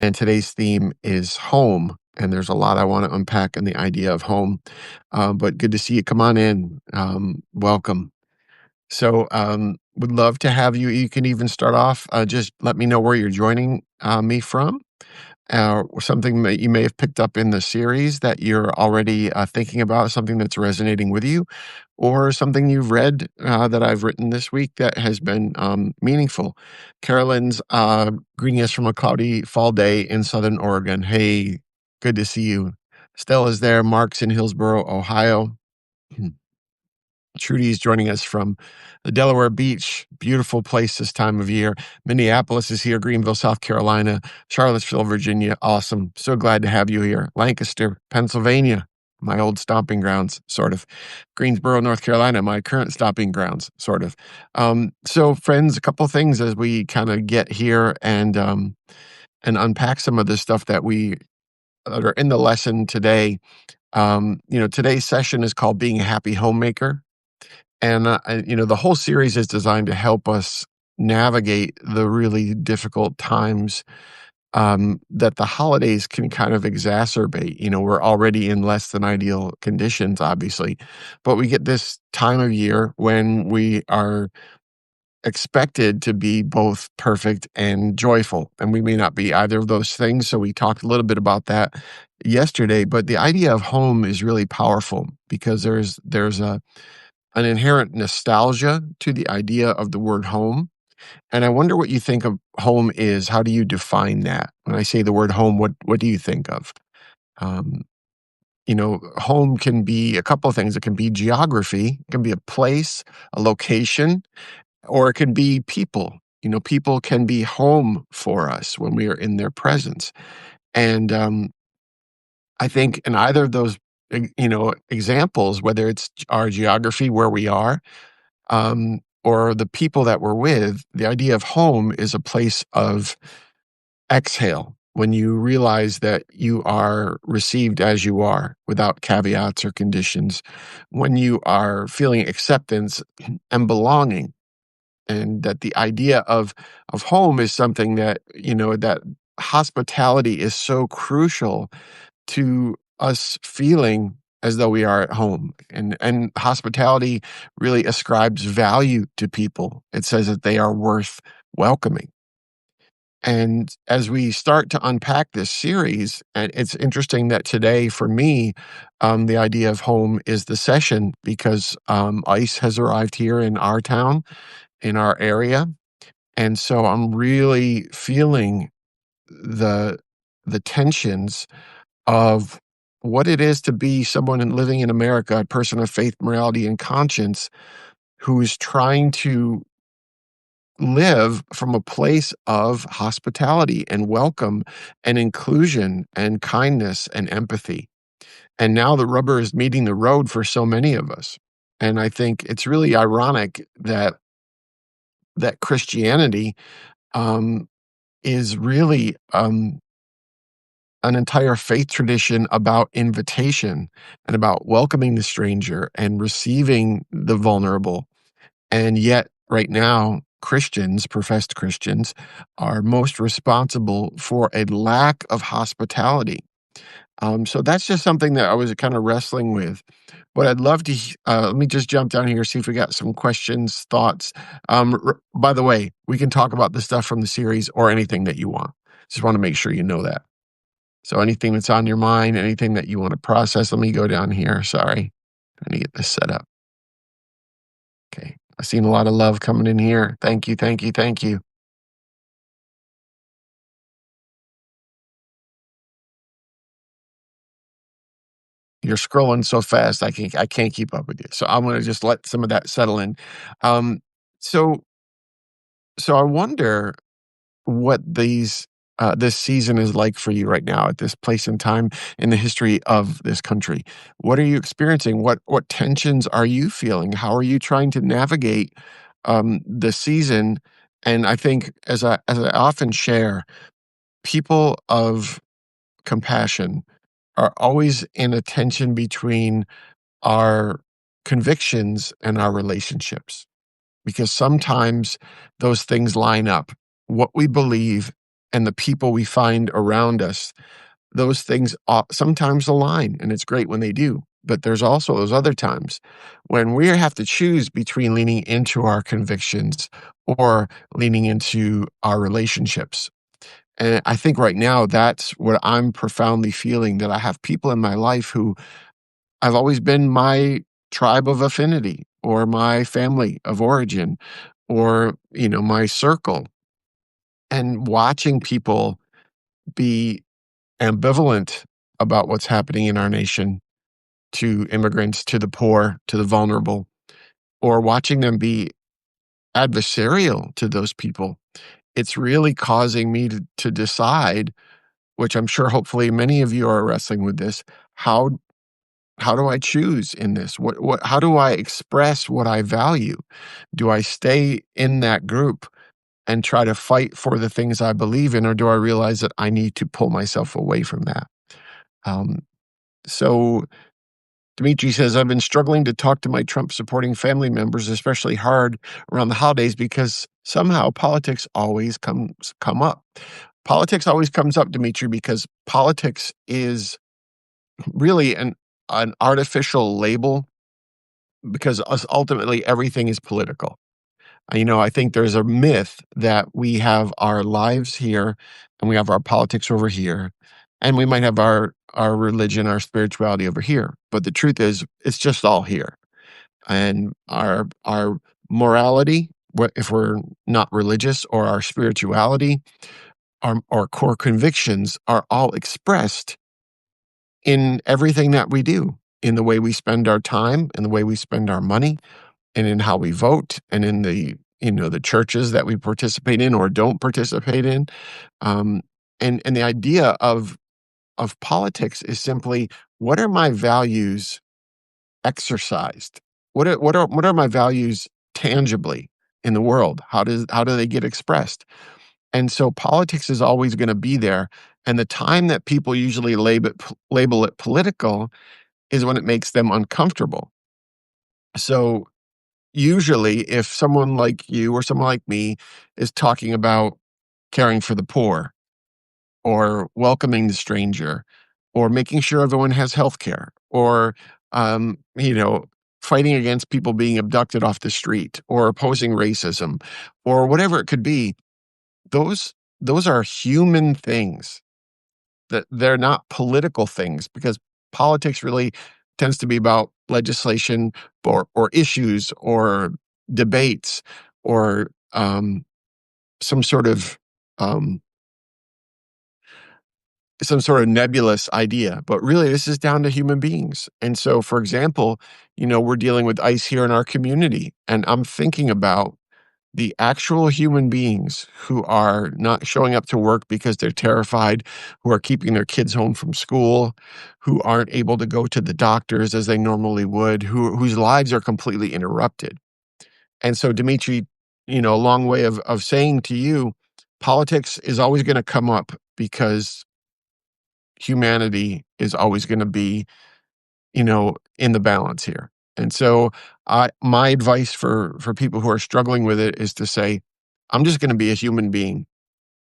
and today's theme is home. And there's a lot I want to unpack in the idea of home. But good to see you. Come on in. Welcome. Would love to have you. You can even start off. Just let me know where you're joining me from, or something that you may have picked up in the series that you're already thinking about, something that's resonating with you, or something you've read that I've written this week that has been meaningful. Carolyn's greeting us from a cloudy fall day in Southern Oregon. Hey, good to see you. Stella's there. Mark's in Hillsboro, Ohio. Trudy's joining us from the Delaware Beach. Beautiful place this time of year. Minneapolis is here. Greenville, South Carolina. Charlottesville, Virginia. Awesome. So glad to have you here. Lancaster, Pennsylvania. My old stomping grounds, sort of. Greensboro, North Carolina, my current stomping grounds, sort of. So, friends, a couple things as we kind of get here and unpack some of the stuff that are in the lesson today. Today's session is called Being a Happy Homemaker. The whole series is designed to help us navigate the really difficult times that the holidays can kind of exacerbate. We're already in less than ideal conditions, obviously, but we get this time of year when we are expected to be both perfect and joyful. And we may not be either of those things. So we talked a little bit about that yesterday, but the idea of home is really powerful because there's an inherent nostalgia to the idea of the word home. And I wonder what you think of home is. How do you define that? When I say the word home, what do you think of? Um, Home can be a couple of things. It can be geography, it can be a place, a location, or it can be people. People can be home for us when we are in their presence. And I think in either of those, examples, whether it's our geography, where we are, or the people that we're with, the idea of home is a place of exhale when you realize that you are received as you are without caveats or conditions, when you are feeling acceptance and belonging, and that the idea of home is something that, that hospitality is so crucial to us feeling as though we are at home. And hospitality really ascribes value to people. It says that they are worth welcoming. And as we start to unpack this series, and it's interesting that today for me, the idea of home is the session because ICE has arrived here in our town, in our area. And so I'm really feeling the tensions of what it is to be someone living in America, a person of faith, morality, and conscience, who is trying to live from a place of hospitality and welcome and inclusion and kindness and empathy. And now the rubber is meeting the road for so many of us. And I think it's really ironic that Christianity um, is really an entire faith tradition about invitation and about welcoming the stranger and receiving the vulnerable. And yet, right now, Christians, professed Christians, are most responsible for a lack of hospitality. So that's just something that I was kind of wrestling with. But I'd love to, let me just jump down here, see if we got some questions, thoughts. By the way, we can talk about the stuff from the series or anything that you want. Just want to make sure you know that. So anything that's on your mind, anything that you want to process, let me go down here. Sorry. Trying to get this set up. Okay. I've seen a lot of love coming in here. Thank you, thank you, thank you. You're scrolling so fast, I can't keep up with you. So I'm gonna just let some of that settle in. Um, so so I wonder what this season is like for you right now at this place and time in the history of this country. What are you experiencing? What tensions are you feeling? How are you trying to navigate the season? And I think, as I often share, people of compassion are always in a tension between our convictions and our relationships, because sometimes those things line up. What we believe and the people we find around us, those things sometimes align, and it's great when they do. But there's also those other times when we have to choose between leaning into our convictions or leaning into our relationships. And I think right now that's what I'm profoundly feeling, that I have people in my life who I've always been my tribe of affinity or my family of origin or, my circle. And watching people be ambivalent about what's happening in our nation to immigrants, to the poor, to the vulnerable, or watching them be adversarial to those people, it's really causing me to decide, which I'm sure hopefully many of you are wrestling with this, how how do I choose in this? How do I express what I value? Do I stay in that group and try to fight for the things I believe in, or do I realize that I need to pull myself away from that? Um, so Dimitri says, I've been struggling to talk to my Trump supporting family members, especially hard around the holidays, because somehow politics always come up. Politics always comes up, Dimitri, because politics is really an artificial label, because ultimately everything is political. I think there's a myth that we have our lives here and we have our politics over here, and we might have our religion, our spirituality over here. But the truth is, it's just all here. And our morality, if we're not religious, or our spirituality, our core convictions are all expressed in everything that we do, in the way we spend our time, in the way we spend our money, and in how we vote, and in the churches that we participate in or don't participate in. Um, and the idea of politics is simply, what are my values exercised? What are my values tangibly in the world? How do they get expressed? And so politics is always going to be there. And the time that people usually label it political is when it makes them uncomfortable. So usually, if someone like you or someone like me is talking about caring for the poor, or welcoming the stranger, or making sure everyone has health care, or, fighting against people being abducted off the street, or opposing racism, or whatever it could be, those those are human things. That they're not political things, because politics really tends to be about legislation, or issues, or debates, or some sort of um, some sort of nebulous idea. But really, this is down to human beings. And so, for example, we're dealing with ICE here in our community, and I'm thinking about the actual human beings who are not showing up to work because they're terrified, who are keeping their kids home from school, who aren't able to go to the doctors as they normally would, whose lives are completely interrupted. And so, Dimitri, a long way of saying to you, politics is always going to come up, because humanity is always going to be, in the balance here. And so, my advice for people who are struggling with it is to say, I'm just going to be a human being,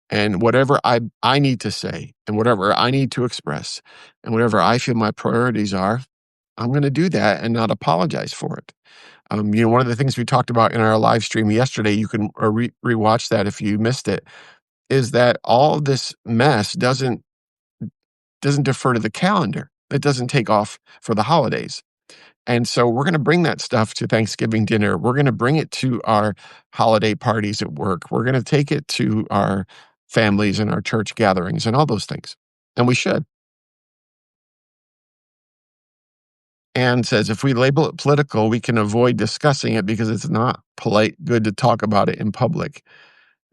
and whatever I need to say, and whatever I need to express, and whatever I feel my priorities are, I'm going to do that and not apologize for it. One of the things we talked about in our live stream yesterday, you can rewatch that if you missed it, is that all of this mess doesn't defer to the calendar. It doesn't take off for the holidays. And so we're going to bring that stuff to Thanksgiving dinner. We're going to bring it to our holiday parties at work. We're going to take it to our families and our church gatherings and all those things. And we should. Anne says, if we label it political, we can avoid discussing it because it's not polite, good to talk about it in public.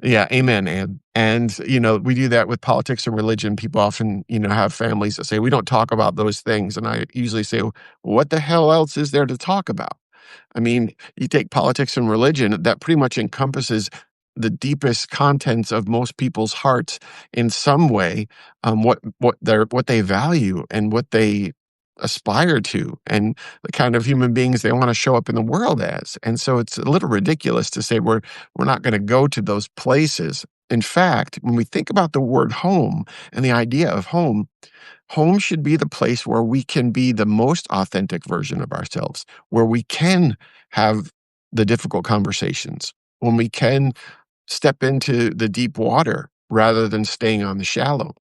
Yeah, amen, Ann. And, we do that with politics and religion. People often, have families that say, we don't talk about those things. And I usually say, well, what the hell else is there to talk about? I mean, you take politics and religion, that pretty much encompasses the deepest contents of most people's hearts in some way, what they value and what they aspire to, and the kind of human beings they want to show up in the world as. And so it's a little ridiculous to say we're not going to go to those places In fact, when we think about the word home and the idea of home, home should be the place where we can be the most authentic version of ourselves, where we can have the difficult conversations, when we can step into the deep water rather than staying on the shallow.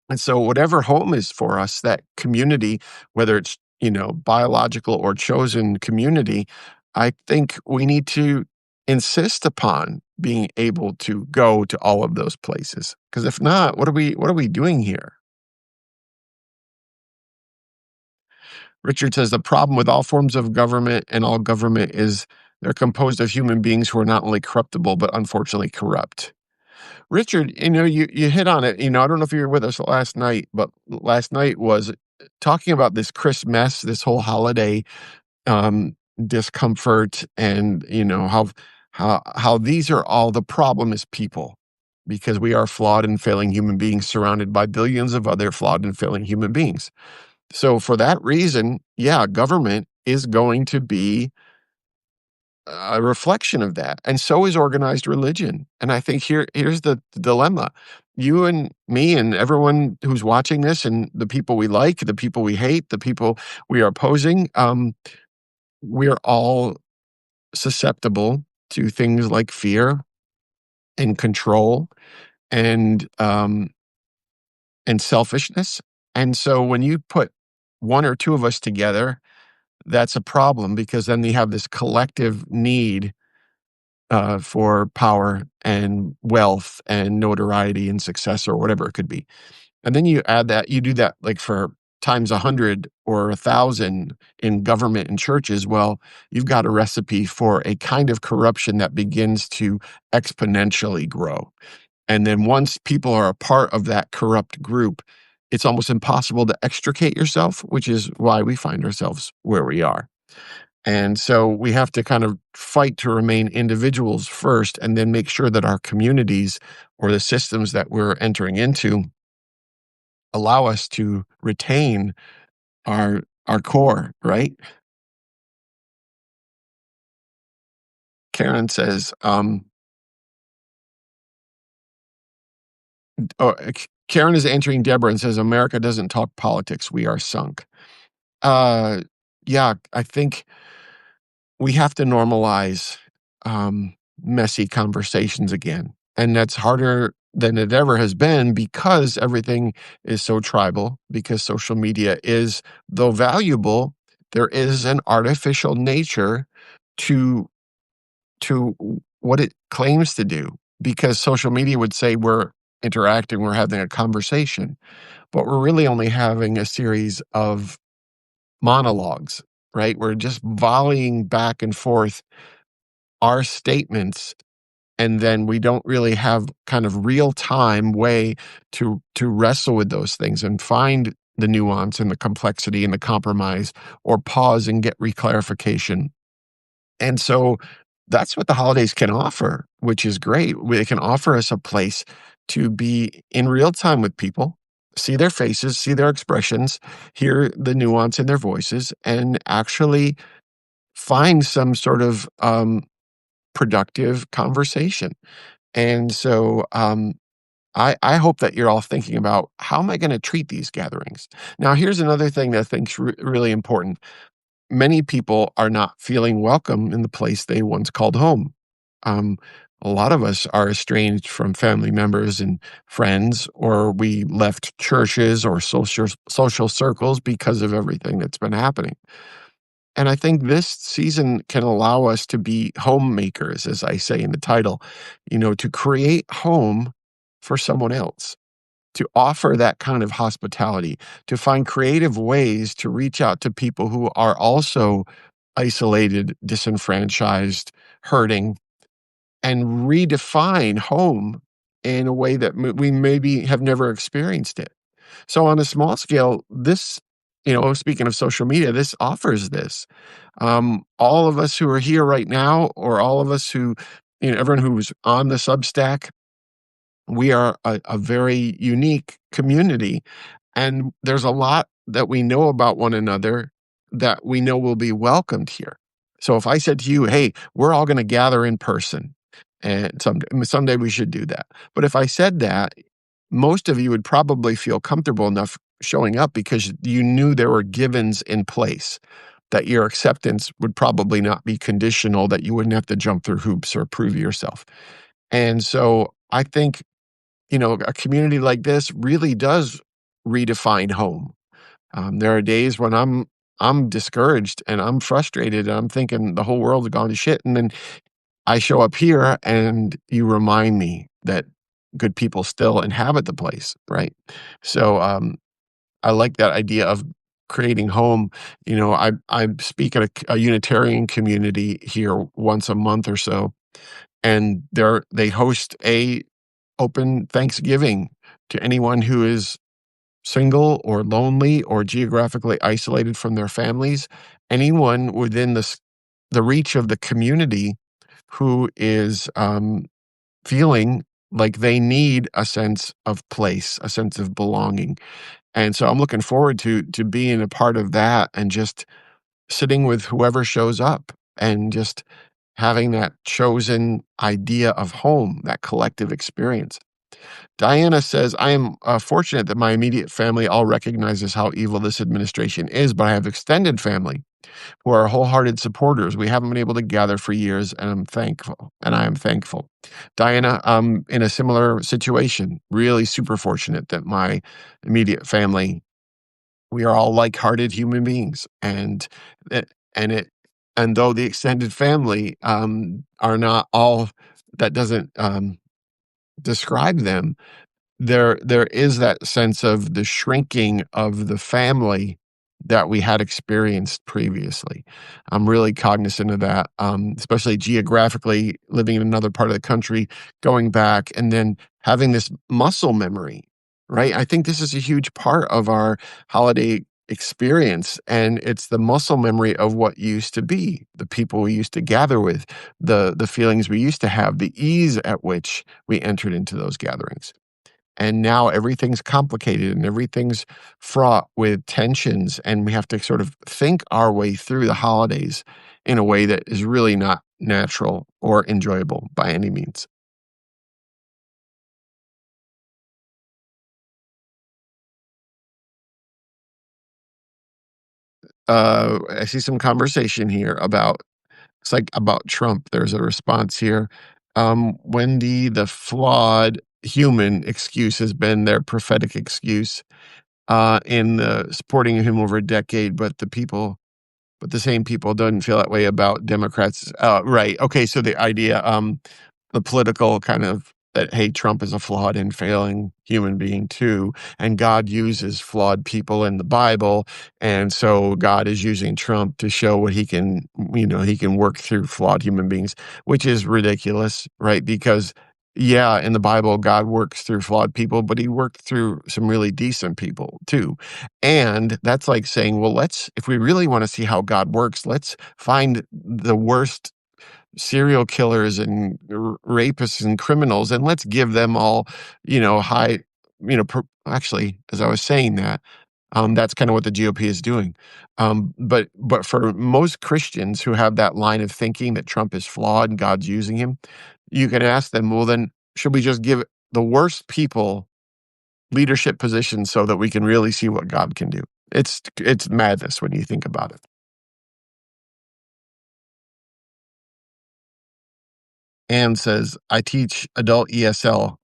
And so whatever home is for us, that community, whether it's, biological or chosen community, I think we need to insist upon being able to go to all of those places. Because if not, what are we doing here? Richard says the problem with all forms of government and all government is they're composed of human beings who are not only corruptible, but unfortunately corrupt. Richard, you hit on it. I don't know if you were with us last night, but last night was talking about this Christmas, this whole holiday discomfort, and how these are all the problem is people, because we are flawed and failing human beings surrounded by billions of other flawed and failing human beings. So for that reason, yeah, government is going to be a reflection of that, and so is organized religion. And I think here's the dilemma. You and me and everyone who's watching this, and the people we like, the people we hate, the people we are opposing, we're all susceptible to things like fear and control and selfishness. And so when you put one or two of us together, that's a problem, because then you have this collective need for power and wealth and notoriety and success or whatever it could be. And then you do that like for times 100 or 1,000 in government and churches. Well, you've got a recipe for a kind of corruption that begins to exponentially grow. And then once people are a part of that corrupt group, it's almost impossible to extricate yourself, which is why we find ourselves where we are. And so we have to kind of fight to remain individuals first, and then make sure that our communities or the systems that we're entering into allow us to retain our core, right? Karen says, Karen is answering Deborah and says, America doesn't talk politics. We are sunk. Uh, yeah, I think we have to normalize messy conversations again. And that's harder than it ever has been, because everything is so tribal, because social media is, though valuable, there is an artificial nature to what it claims to do, because social media would say we're interacting, we're having a conversation, but we're really only having a series of monologues, right? We're just volleying back and forth our statements, and then we don't really have kind of real time way to wrestle with those things and find the nuance and the complexity and the compromise, or pause and get reclarification. And so that's what the holidays can offer, which is great. They can offer us a place to be in real time with people, see their faces, see their expressions, hear the nuance in their voices, and actually find some sort of productive conversation. And so I hope that you're all thinking about, how am I going to treat these gatherings? Now, here's another thing that I think's really important. Many people are not feeling welcome in the place they once called home. Um, a lot of us are estranged from family members and friends, or we left churches or social circles because of everything that's been happening. And I think this season can allow us to be homemakers, as I say in the title, to create home for someone else, to offer that kind of hospitality, to find creative ways to reach out to people who are also isolated, disenfranchised, hurting, and redefine home in a way that we maybe have never experienced it. So on a small scale, this, speaking of social media, this offers this. All of us who are here right now, or all of us who, everyone who's on the Substack, we are a very unique community, and there's a lot that we know about one another that we know will be welcomed here. So if I said to you, hey, we're all going to gather in person, and someday we should do that. But if I said that, most of you would probably feel comfortable enough showing up because you knew there were givens in place, that your acceptance would probably not be conditional, that you wouldn't have to jump through hoops or prove yourself. And so I think, a community like this really does redefine home. There are days when I'm discouraged and I'm frustrated and I'm thinking the whole world's gone to shit, and then I show up here and you remind me that good people still inhabit the place, right? So, I like that idea of creating home. I speak at a Unitarian community here once a month or so, and they host a open Thanksgiving to anyone who is single or lonely or geographically isolated from their families, anyone within the reach of the community who is feeling like they need a sense of place, a sense of belonging. And so I'm looking forward to being a part of that and just sitting with whoever shows up and just having that chosen idea of home, that collective experience. Diana says, I am fortunate that my immediate family all recognizes how evil this administration is, but I have extended family who are wholehearted supporters. We haven't been able to gather for years, and I'm thankful, and I am thankful. Diana, in a similar situation, really super fortunate that my immediate family, we are all like-hearted human beings, it, and it, and though the extended family are not all, that doesn't describe them. There is that sense of the shrinking of the family that we had experienced previously. I'm really cognizant of that, especially geographically, living in another part of the country, going back, and then having this muscle memory, right? I think this is a huge part of our holiday experience, and it's the muscle memory of what used to be, the people we used to gather with, the feelings we used to have, the ease at which we entered into those gatherings. And now everything's complicated and everything's fraught with tensions, and we have to sort of think our way through the holidays in a way that is really not natural or enjoyable by any means. I see some conversation here about, it's like about Trump. There's a response here. Wendy, the flawed human excuse has been their prophetic excuse in supporting him over a decade, but the same people don't feel that way about Democrats. Right. Okay. So the idea, the political kind of that, hey, Trump is a flawed and failing human being too, and God uses flawed people in the Bible, and so God is using Trump to show what he can work through flawed human beings, which is ridiculous, right? Because yeah, in the Bible, God works through flawed people, but he worked through some really decent people too. And that's like saying, well, if we really want to see how God works, let's find the worst serial killers and rapists and criminals, and let's give them all, high, actually, as I was saying that, that's kind of what the GOP is doing. But for most Christians who have that line of thinking that Trump is flawed and God's using him, you can ask them, well, then should we just give the worst people leadership positions so that we can really see what God can do? It's madness when you think about it. Anne says, I teach adult ESL.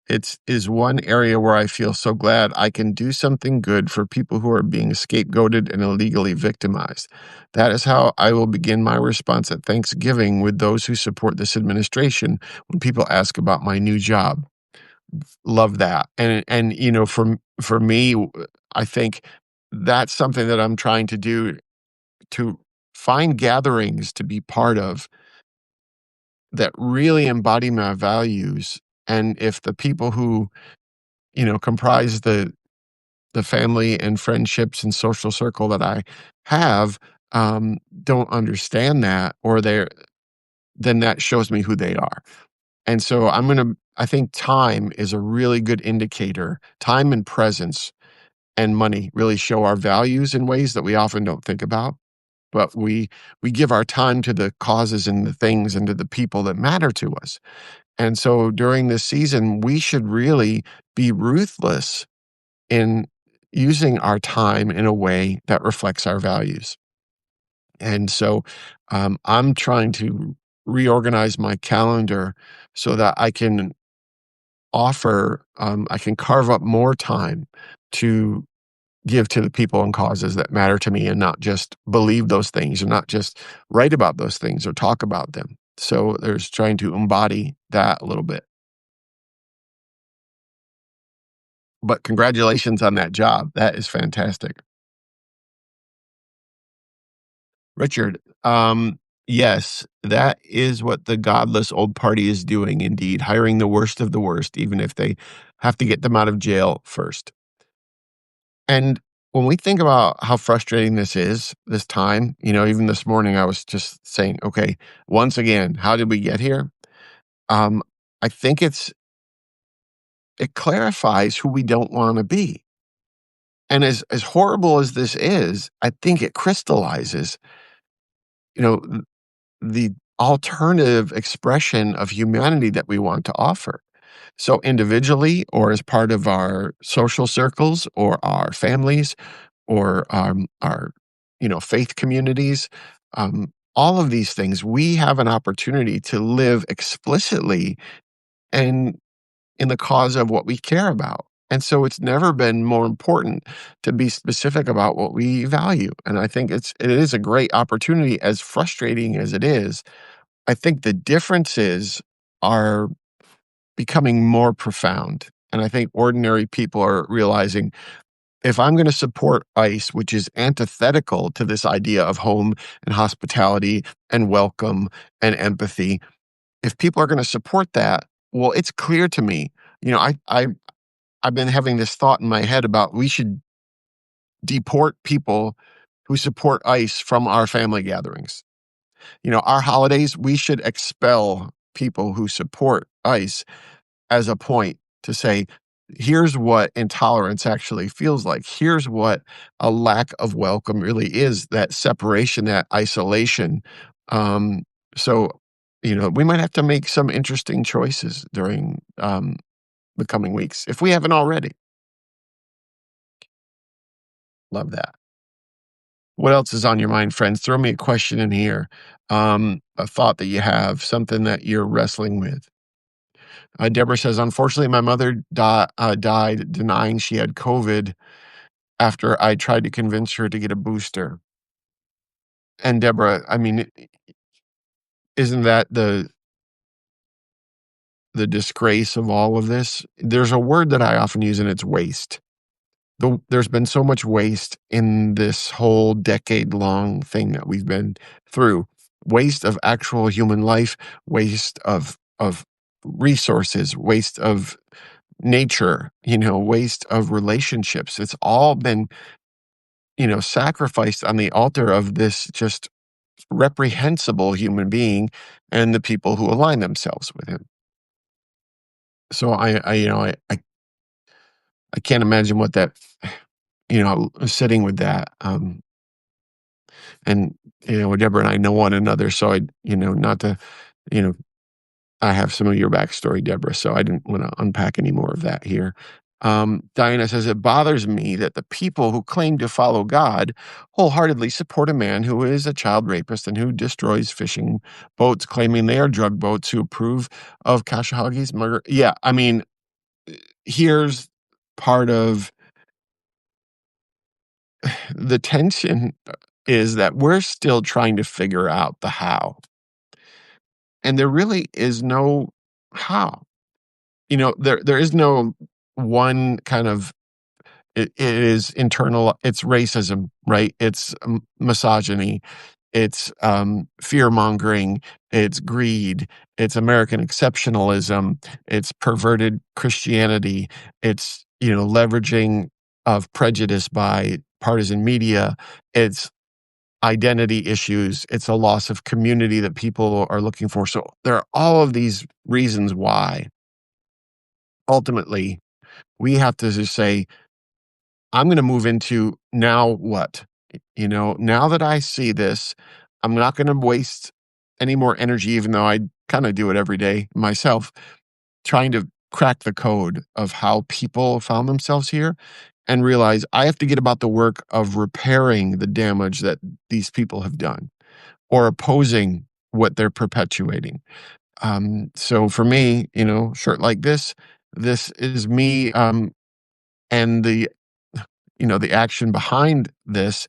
It is one area where I feel so glad I can do something good for people who are being scapegoated and illegally victimized. That is how I will begin my response at Thanksgiving with those who support this administration when people ask about my new job. Love that. And for me, I think that's something that I'm trying to do, to find gatherings to be part of that really embody my values. And if the people who, comprise the family and friendships and social circle that I have, don't understand that, or then that shows me who they are. And so I think time is a really good indicator. Time and presence and money really show our values in ways that we often don't think about. but we give our time to the causes and the things and to the people that matter to us. And so during this season, we should really be ruthless in using our time in a way that reflects our values. And so I'm trying to reorganize my calendar so that I can carve up more time to give to the people and causes that matter to me and not just believe those things or not just write about those things or talk about them. So there's trying to embody that a little bit. But congratulations on that job. That is fantastic. Richard, yes, that is what the godless old party is doing indeed, hiring the worst of the worst, even if they have to get them out of jail first. And when we think about how frustrating this is, this time, even this morning, I was just saying, okay, once again, how did we get here? Um, I think it clarifies who we don't want to be. And as horrible as this is, I think it crystallizes, you know, the alternative expression of humanity that we want to offer. So individually or as part of our social circles or our families or our faith communities, all of these things, we have an opportunity to live explicitly and in the cause of what we care about. And so it's never been more important to be specific about what we value. And I think it is a great opportunity, as frustrating as it is. I think the differences are becoming more profound. And I think ordinary people are realizing, if I'm going to support ICE, which is antithetical to this idea of home and hospitality and welcome and empathy, if people are going to support that, well, it's clear to me. I've been having this thought in my head about we should deport people who support ICE from our family gatherings. Our holidays, we should expel people who support ICE as a point to say, here's what intolerance actually feels like. Here's what a lack of welcome really is, that separation, that isolation. Um, so, we might have to make some interesting choices during the coming weeks if we haven't already. Love that. What else is on your mind, friends? Throw me a question in here, a thought that you have, something that you're wrestling with. Deborah says, unfortunately, my mother died denying she had COVID after I tried to convince her to get a booster. And Deborah, I mean, isn't that the disgrace of all of this? There's a word that I often use, and it's waste. There's been so much waste in this whole decade-long thing that we've been through. Waste of actual human life, waste of resources, waste of nature, waste of relationships. It's all been, sacrificed on the altar of this just reprehensible human being and the people who align themselves with him. So I can't imagine what that, sitting with that, and, Deborah and I know one another, so not to, you know, I have some of your backstory, Deborah, so I didn't wanna unpack any more of that here. Diana says, "It bothers me that the people who claim to follow God wholeheartedly support a man who is a child rapist and who destroys fishing boats, claiming they are drug boats, who approve of Khashoggi's murder." Yeah, I mean, here's part of the tension, is that we're still trying to figure out the how, and there really is no how. There is no one kind of, it is internal, it's racism, right? It's misogyny, it's fear mongering, it's greed, it's American exceptionalism, it's perverted Christianity, it's leveraging of prejudice by partisan media, it's identity issues, it's a loss of community that people are looking for. So there are all of these reasons why ultimately we have to just say, I'm going to move into now what? Now that I see this, I'm not gonna waste any more energy, even though I kinda do it every day myself, trying to crack the code of how people found themselves here and realize I have to get about the work of repairing the damage that these people have done or opposing what they're perpetuating. So for me, shirt like this is me, and the action behind this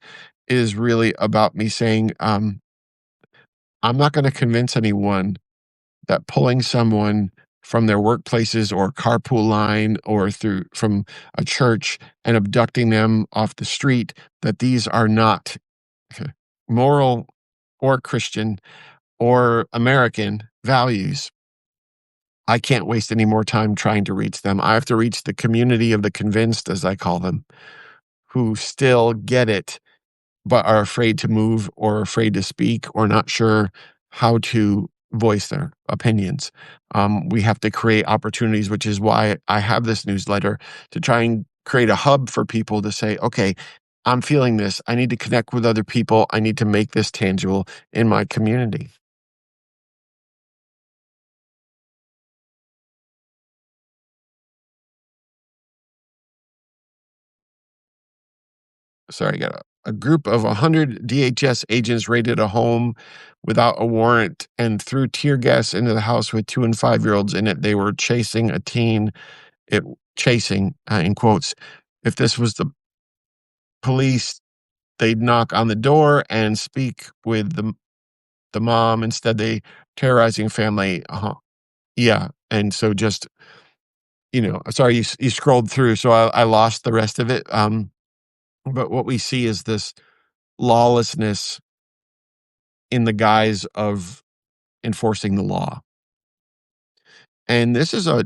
is really about me saying, I'm not gonna convince anyone that pulling someone from their workplaces or carpool line or through from a church and abducting them off the street, that these are not moral or Christian or American values. I can't waste any more time trying to reach them. I have to reach the community of the convinced, as I call them, who still get it, but are afraid to move or afraid to speak or not sure how to voice their opinions. We have to create opportunities, which is why I have this newsletter to try and create a hub for people to say, okay, I'm feeling this. I need to connect with other people. I need to make this tangible in my community. Sorry, I got a group of 100 DHS agents raided a home without a warrant and threw tear gas into the house with 2 and 5-year-olds in it. They were chasing a teen. It chasing, in quotes. If this was the police, they'd knock on the door and speak with the mom. Instead, they terrorizing family. Yeah, and so just, sorry, you scrolled through, so I lost the rest of it, but what we see is this lawlessness in the guise of enforcing the law. And this is a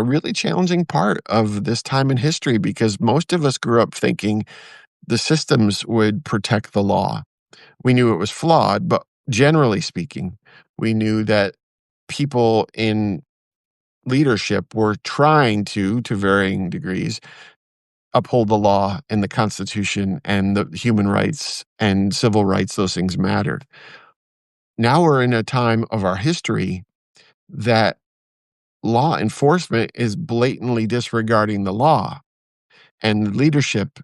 really challenging part of this time in history because most of us grew up thinking the systems would protect the law. We knew it was flawed, but generally speaking, we knew that people in leadership were trying to varying degrees, uphold the law and the Constitution and the human rights and civil rights. Those things mattered. Now we're in a time of our history that law enforcement is blatantly disregarding the law, and leadership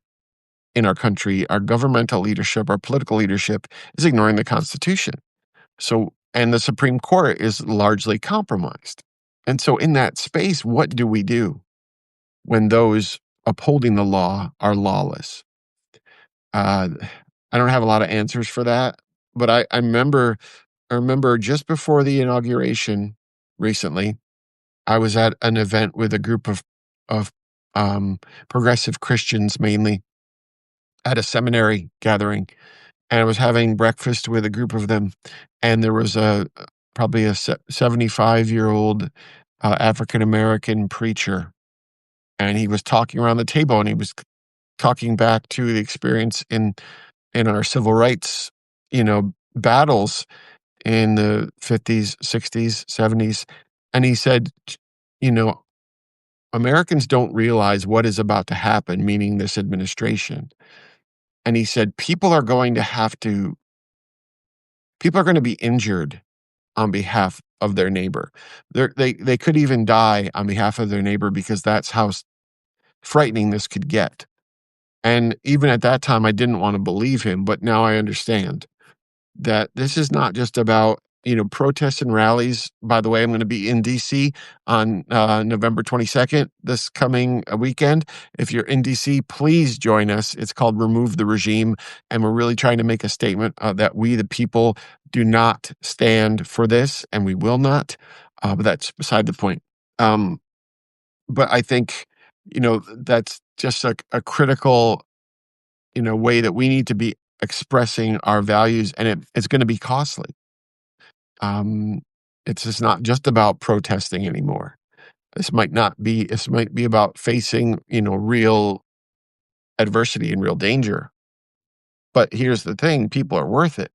in our country, our governmental leadership, our political leadership is ignoring the Constitution. So, and the Supreme Court is largely compromised. And so, in that space, what do we do when those upholding the law are lawless? Uh, I don't have a lot of answers for that, but I remember just before the inauguration recently, I was at an event with a group of progressive Christians, mainly at a seminary gathering, and I was having breakfast with a group of them, and there was probably a 75-year-old African American preacher, and he was talking around the table, and he was talking back to the experience in our civil rights, battles in the 50s, 60s, 70s, and he said, you know, Americans don't realize what is about to happen, meaning this administration. And he said, people are going to be injured on behalf of their neighbor. They could even die on behalf of their neighbor because that's how frightening this could get. And even at that time, I didn't want to believe him, but now I understand that this is not just about, protests and rallies. By the way, I'm going to be in DC on November 22nd, this coming weekend. If you're in DC, please join us. It's called Remove the Regime. And we're really trying to make a statement that we, the people, do not stand for this, and we will not. But that's beside the point. But I think, that's just a critical, way that we need to be expressing our values, and it's going to be costly. Um, it's just not just about protesting anymore. This might be about facing, real adversity and real danger. But here's the thing, people are worth it.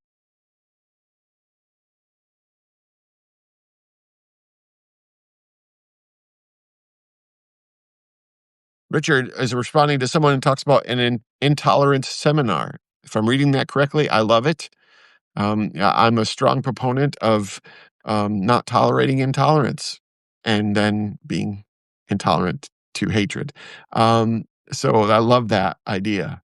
Richard is responding to someone who talks about an intolerance seminar. If I'm reading that correctly, I love it. Yeah, I'm a strong proponent of not tolerating intolerance and then being intolerant to hatred. So I love that idea.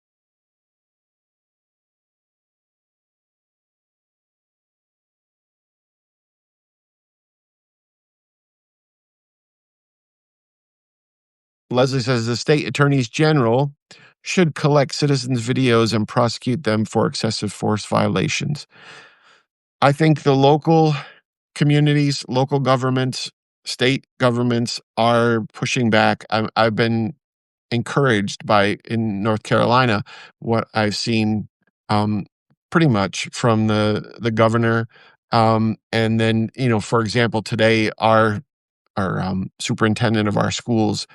Leslie says the state attorneys general should collect citizens' videos and prosecute them for excessive force violations. I think the local communities, local governments, state governments are pushing back. I've been encouraged by in North Carolina what I've seen um, pretty much from the governor. And then, for example, today our superintendent of our schools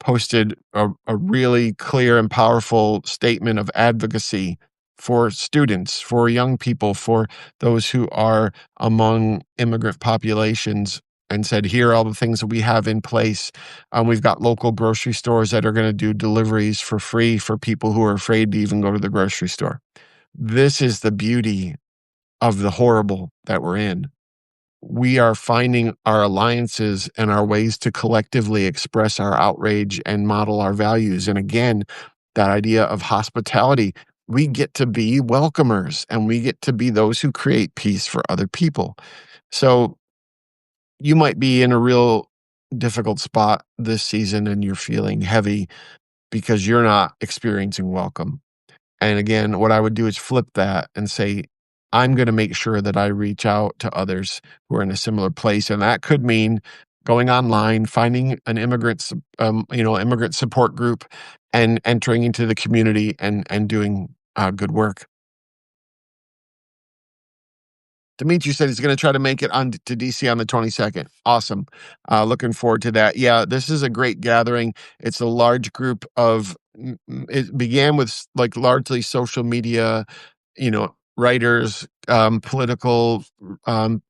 posted a really clear and powerful statement of advocacy for students, for young people, for those who are among immigrant populations, and said, here are all the things that we have in place. We've got local grocery stores that are going to do deliveries for free for people who are afraid to even go to the grocery store. This is the beauty of the horrible that we're in. We are finding our alliances and our ways to collectively express our outrage and model our values. And again, that idea of hospitality, we get to be welcomers and we get to be those who create peace for other people. So you might be in a real difficult spot this season and you're feeling heavy because you're not experiencing welcome. And again, what I would do is flip that and say, I'm going to make sure that I reach out to others who are in a similar place. And that could mean going online, finding an immigrant support group and entering into the community and doing good work. Dimitri said he's going to try to make it on to DC on the 22nd. Awesome. Looking forward to that. Yeah, this is a great gathering. It's a large group of, it began with like largely social media, writers, political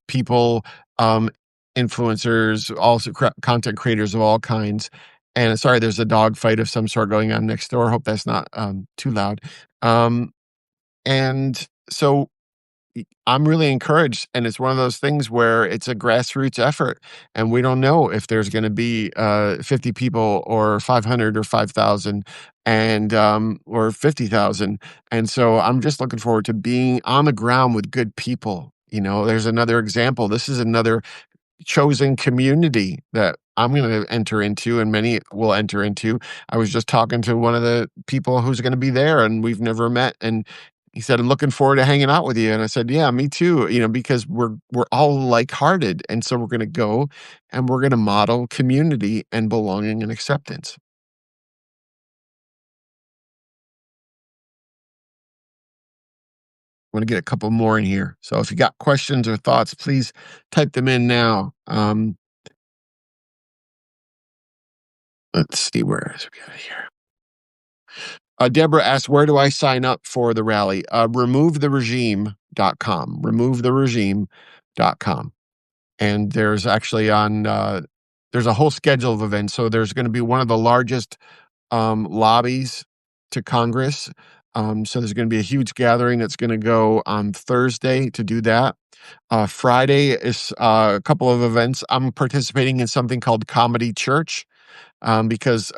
people, influencers, also content creators of all kinds. And sorry, there's a dog fight of some sort going on next door. Hope that's not too loud. Um, and so I'm really encouraged, and it's one of those things where it's a grassroots effort, and we don't know if there's gonna be, 50 people or 500 or 5,000 and, or 50,000, and so I'm just looking forward to being on the ground with good people, There's another example. This is another chosen community that I'm gonna enter into and many will enter into. I was just talking to one of the people who's gonna be there, and we've never met, and he said, "I'm looking forward to hanging out with you," and I said, "Yeah, me too," because we're all like-hearted, and so we're gonna go, and we're gonna model community and belonging and acceptance. I'm gonna get a couple more in here, so if you got questions or thoughts, please type them in now. Let's see, where is we got it here. Deborah asks, "Where do I sign up for the rally?" Removetheregime.com, removetheregime.com. And there's actually there's a whole schedule of events. So there's gonna be one of the largest, lobbies to Congress. So there's gonna be a huge gathering that's gonna go on Thursday to do that. Friday is, a couple of events. I'm participating in something called Comedy Church, because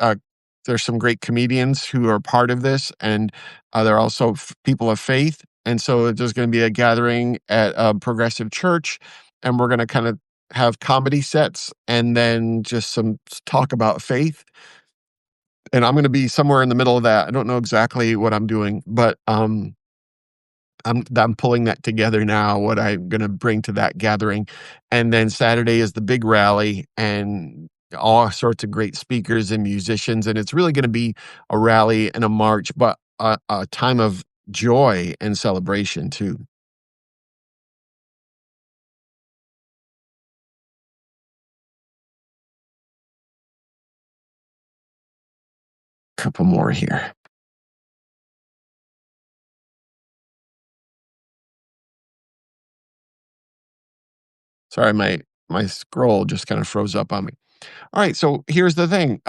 there's some great comedians who are part of this, and they're also people of faith. And so there's going to be a gathering at a progressive church, and we're going to kind of have comedy sets and then just some talk about faith. And I'm going to be somewhere in the middle of that. I don't know exactly what I'm doing, but I'm pulling that together now, what I'm gonna bring to that gathering, and then Saturday is the big rally, and all sorts of great speakers and musicians, and it's really gonna be a rally and a march, but a time of joy and celebration too. Couple more here. Sorry, my scroll just kinda froze up on me. Alright, so here's the thing,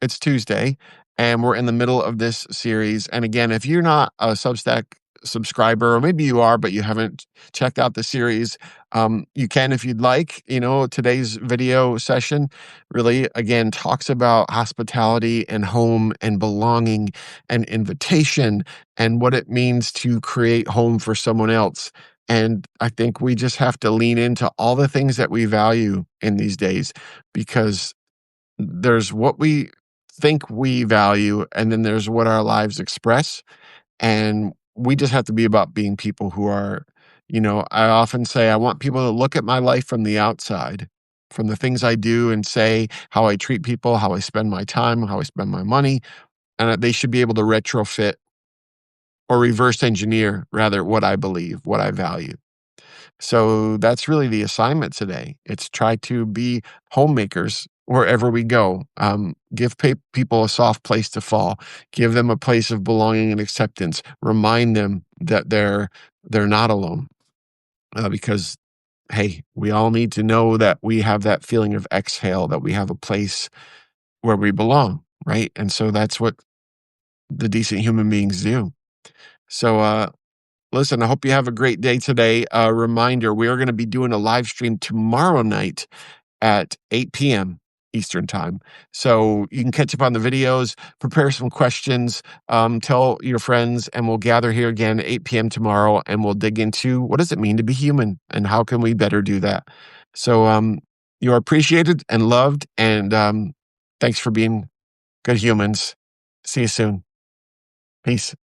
it's Tuesday, and we're in the middle of this series. And again, if you're not a Substack subscriber, or maybe you are, but you haven't checked out the series, you can if you'd like. Today's video session really, again, talks about hospitality and home and belonging and invitation and what it means to create home for someone else. And I think we just have to lean into all the things that we value in these days, because there's what we think we value, and then there's what our lives express. And we just have to be about being people who are, I often say, I want people to look at my life from the outside, from the things I do and say, how I treat people, how I spend my time, how I spend my money, and that they should be able to retrofit or reverse engineer, rather, what I believe, what I value. So that's really the assignment today. It's try to be homemakers wherever we go. Give people a soft place to fall. Give them a place of belonging and acceptance. Remind them that they're not alone. Because hey, we all need to know that we have that feeling of exhale, that we have a place where we belong, right? And so that's what the decent human beings do. So listen, I hope you have a great day today. A reminder, we are going to be doing a live stream tomorrow night at 8 p.m. Eastern time. So you can catch up on the videos, prepare some questions, tell your friends, and we'll gather here again at 8 p.m. tomorrow, and we'll dig into what does it mean to be human and how can we better do that. So you are appreciated and loved, and thanks for being good humans. See you soon. Peace.